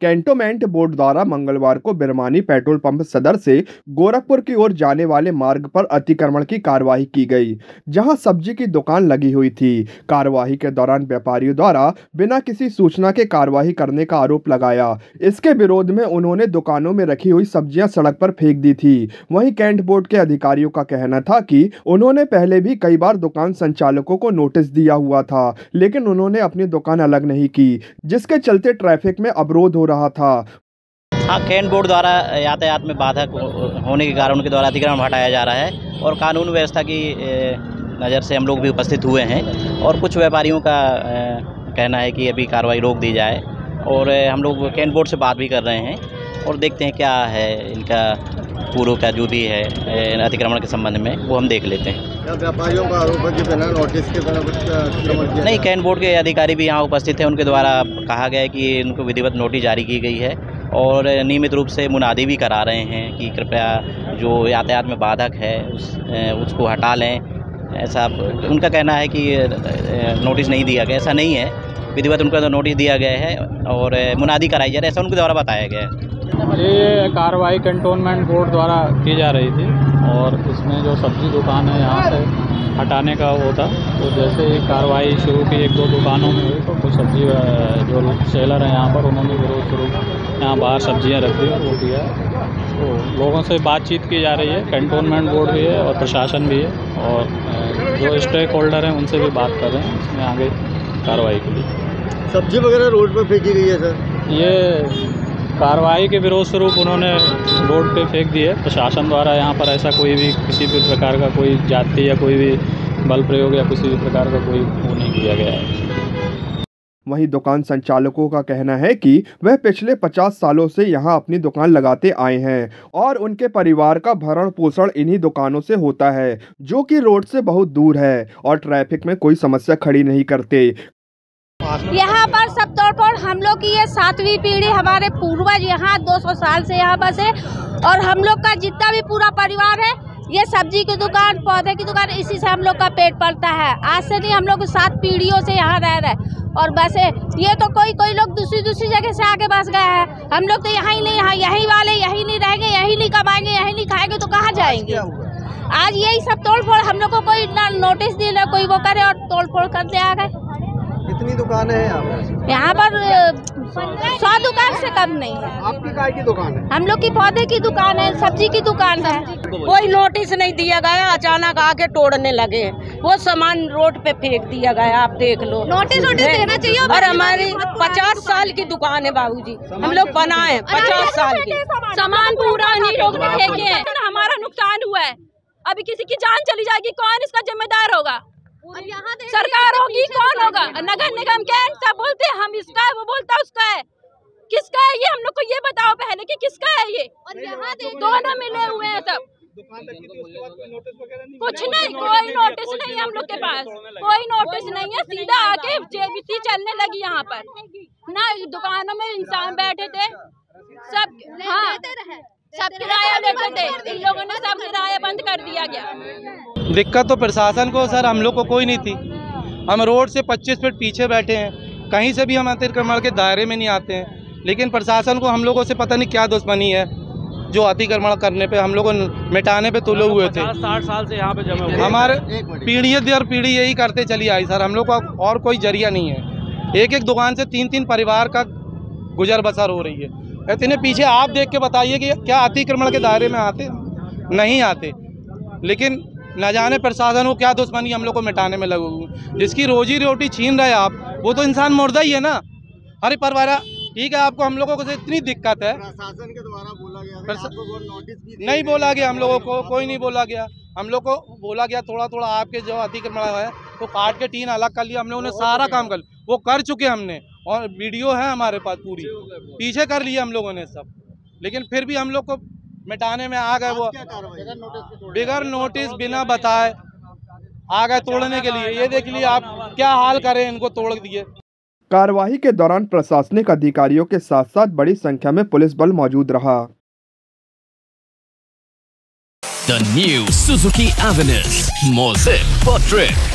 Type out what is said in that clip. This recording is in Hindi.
कैंटोनमेंट बोर्ड द्वारा मंगलवार को बिरमानी पेट्रोल पंप सदर से गोरखपुर की ओर जाने वाले मार्ग पर अतिक्रमण की कार्यवाही की गई, जहां सब्जी की दुकान लगी हुई थी। कार्यवाही के दौरान व्यापारियों द्वारा बिना किसी सूचना के कार्यवाही करने का आरोप लगाया। इसके विरोध में उन्होंने दुकानों में रखी हुई सब्जियां सड़क पर फेंक दी थी। वहीं कैंट बोर्ड के अधिकारियों का कहना था कि उन्होंने पहले भी कई बार दुकान संचालकों को नोटिस दिया हुआ था, लेकिन उन्होंने अपनी दुकान अलग नहीं की, जिसके चलते ट्रैफिक में अवरोध हो रहा था। हाँ, कैंट बोर्ड द्वारा यातायात में बाधक होने के कारण उनके द्वारा अतिक्रमण हटाया जा रहा है और कानून व्यवस्था की नज़र से हम लोग भी उपस्थित हुए हैं और कुछ व्यापारियों का कहना है कि अभी कार्रवाई रोक दी जाए और हम लोग कैंट बोर्ड से बात भी कर रहे हैं और देखते हैं क्या है इनका पूर्व का जो भी है अतिक्रमण के संबंध में वो हम देख लेते हैं। व्यापारियों का आरोप है कि बिना नोटिस के बिना नहीं, कैंट बोर्ड के अधिकारी भी यहाँ उपस्थित हैं, उनके द्वारा कहा गया है कि उनको विधिवत नोटिस जारी की गई है और नियमित रूप से मुनादी भी करा रहे हैं कि कृपया जो यातायात में बाधक है उसको हटा लें। ऐसा उनका कहना है कि नोटिस नहीं दिया गया, ऐसा नहीं है, विधिवत उनका तो नोटिस दिया गया है और मुनादी कराई जा रही है, ऐसा उनके द्वारा बताया गया है। ये कार्रवाई कैंटोनमेंट बोर्ड द्वारा की जा रही थी और इसमें जो सब्जी दुकान है यहाँ से हटाने का वो था, तो जैसे ही कार्रवाई शुरू की 1-2 दुकानों में हुई तो कुछ सब्जी जो सेलर हैं यहाँ पर उन्होंने विरोध स्वरूप यहाँ बाहर सब्जियाँ रख दी और वो किया। तो लोगों से बातचीत की जा रही है, कैंटोनमेंट बोर्ड भी है और प्रशासन भी है और जो स्टेक होल्डर हैं उनसे भी बात कर रहे हैं इसमें आगे कार्रवाई के लिए। सब्जी वगैरह रोड पर फेंकी गई है सर? ये कार्रवाई के विरोध स्वरूप उन्होंने रोड पे फेंक दिए। प्रशासन द्वारा यहाँ पर ऐसा कोई भी किसी भी प्रकार का कोई जाति या कोई भी बल प्रयोग या किसी भी प्रकार का कोई वो नहीं किया गया है। वहीं दुकान संचालकों का कहना है कि वह पिछले 50 सालों से यहां अपनी दुकान लगाते आए हैं और उनके परिवार का भरण पोषण इन्हीं दुकानों से होता है, जो कि रोड से बहुत दूर है और ट्रैफिक में कोई समस्या खड़ी नहीं करते। यहाँ पर सब तौर पर हम लोग की ये 7वीं पीढ़ी, हमारे पूर्वज यहाँ 200 साल से यहाँ बसे और हम लोग का जितना भी पूरा परिवार है ये सब्जी की दुकान, पौधे की दुकान, इसी से हम लोग का पेट पलता है। आज से नहीं, हम लोग 7 पीढ़ियों से यहाँ रह रहे और बसे। ये तो कोई लोग दूसरी जगह से आके बस गए हैं, हम लोग तो यहाँ ही नहीं, यहीं वाले यहीं नहीं रहेंगे, यहीं नहीं कमाएंगे, यहीं नहीं खाएंगे तो कहाँ जाएंगे। आज यही सब तोड़ फोड़, हम लोग को कोई ना नोटिस दी ना कोई वो करे और तोड़ फोड़ करते आ गए। कितनी दुकानें हैं यहाँ पर? 100 दुकान से कम नहीं है। आपकी काय की दुकान है? हम लोग की पौधे की दुकान है, सब्जी की दुकान है। कोई नोटिस नहीं दिया गया, अचानक आके तोड़ने लगे, वो सामान रोड पे फेंक दिया गया। आप देख लो, नोटिस देना चाहिए। और हमारी 50 साल की दुकान है बाबूजी, हम लोग बनाए 50 साल की, सामान पूरा नहीं लोग फेंके हैं। हमारा नुकसान हुआ है, अभी किसी की जान चली जाएगी, कौन इसका जिम्मेदार होगा? सरकार होगी, कौन होगा? नगर निगम क्या है? सब बोलते हैं हम इसका है, वो बोलता है उसका है। किसका है ये? हम लोग को ये बताओ पहले कि किसका है ये। दोनों मिले हुए हैं सब। कुछ नहीं, कोई नोटिस नहीं हम लोग के पास, कोई नोटिस नहीं है। सीधा आके जेबीसी चलने लगी यहाँ पर ना, दुकानों में इंसान बैठे थे सब। हाँ, सब किराया लेते थे, इन लोगों ने सब किराया बंद कर दिया गया। दिक्कत तो प्रशासन को सर, हम लोग को कोई नहीं थी। हम रोड से 25 फीट पीछे बैठे हैं, कहीं से भी हम अतिक्रमण के दायरे में नहीं आते हैं, लेकिन प्रशासन को हम लोगों से पता नहीं क्या दुश्मनी है जो अतिक्रमण करने पे हम लोग मिटाने पे तुले हुए थे। 60 साल से यहाँ पे जमे हुए हमारे पीढ़ी दर पीढ़ी यही करते चली आई सर। हम लोग का और कोई जरिया नहीं है। एक दुकान से 3 परिवार का गुजर बसर हो रही है। इतने पीछे आप देख के बताइए कि क्या अतिक्रमण के दायरे में आते? नहीं आते, लेकिन न जाने प्रशासन को क्या दुश्मनी हम लोग को मिटाने में लगे हुए। जिसकी रोजी रोटी छीन रहे आप, वो तो इंसान मुर्दा ही है ना। हर परिवार ठीक है, आपको हम लोगों को इतनी दिक्कत है। प्रशासन के द्वारा बोला गया आपको नोटिस भी नहीं बोला गया, हम लोगों को कोई नहीं बोला गया। हम लोग को बोला गया थोड़ा आपके जो अतिक्रमण है तो काट के टीन अलग कर लिया। हम लोगों ने सारा काम कर लिया, वो कर चुके हमने और वीडियो है हमारे पास पूरी, पीछे कर लिया हम लोगों ने सब, लेकिन फिर भी हम लोग को मिटाने में आ गए। वो बिगर नोटिस बिना बताए आ गए तोड़ने के लिए। ये देख लिए आप क्या हाल करें, इनको तोड़ दिए। कार्यवाही के दौरान प्रशासनिक अधिकारियों के साथ साथ बड़ी संख्या में पुलिस बल मौजूद रहा। The new Suzuki Avenue, more zip for trip.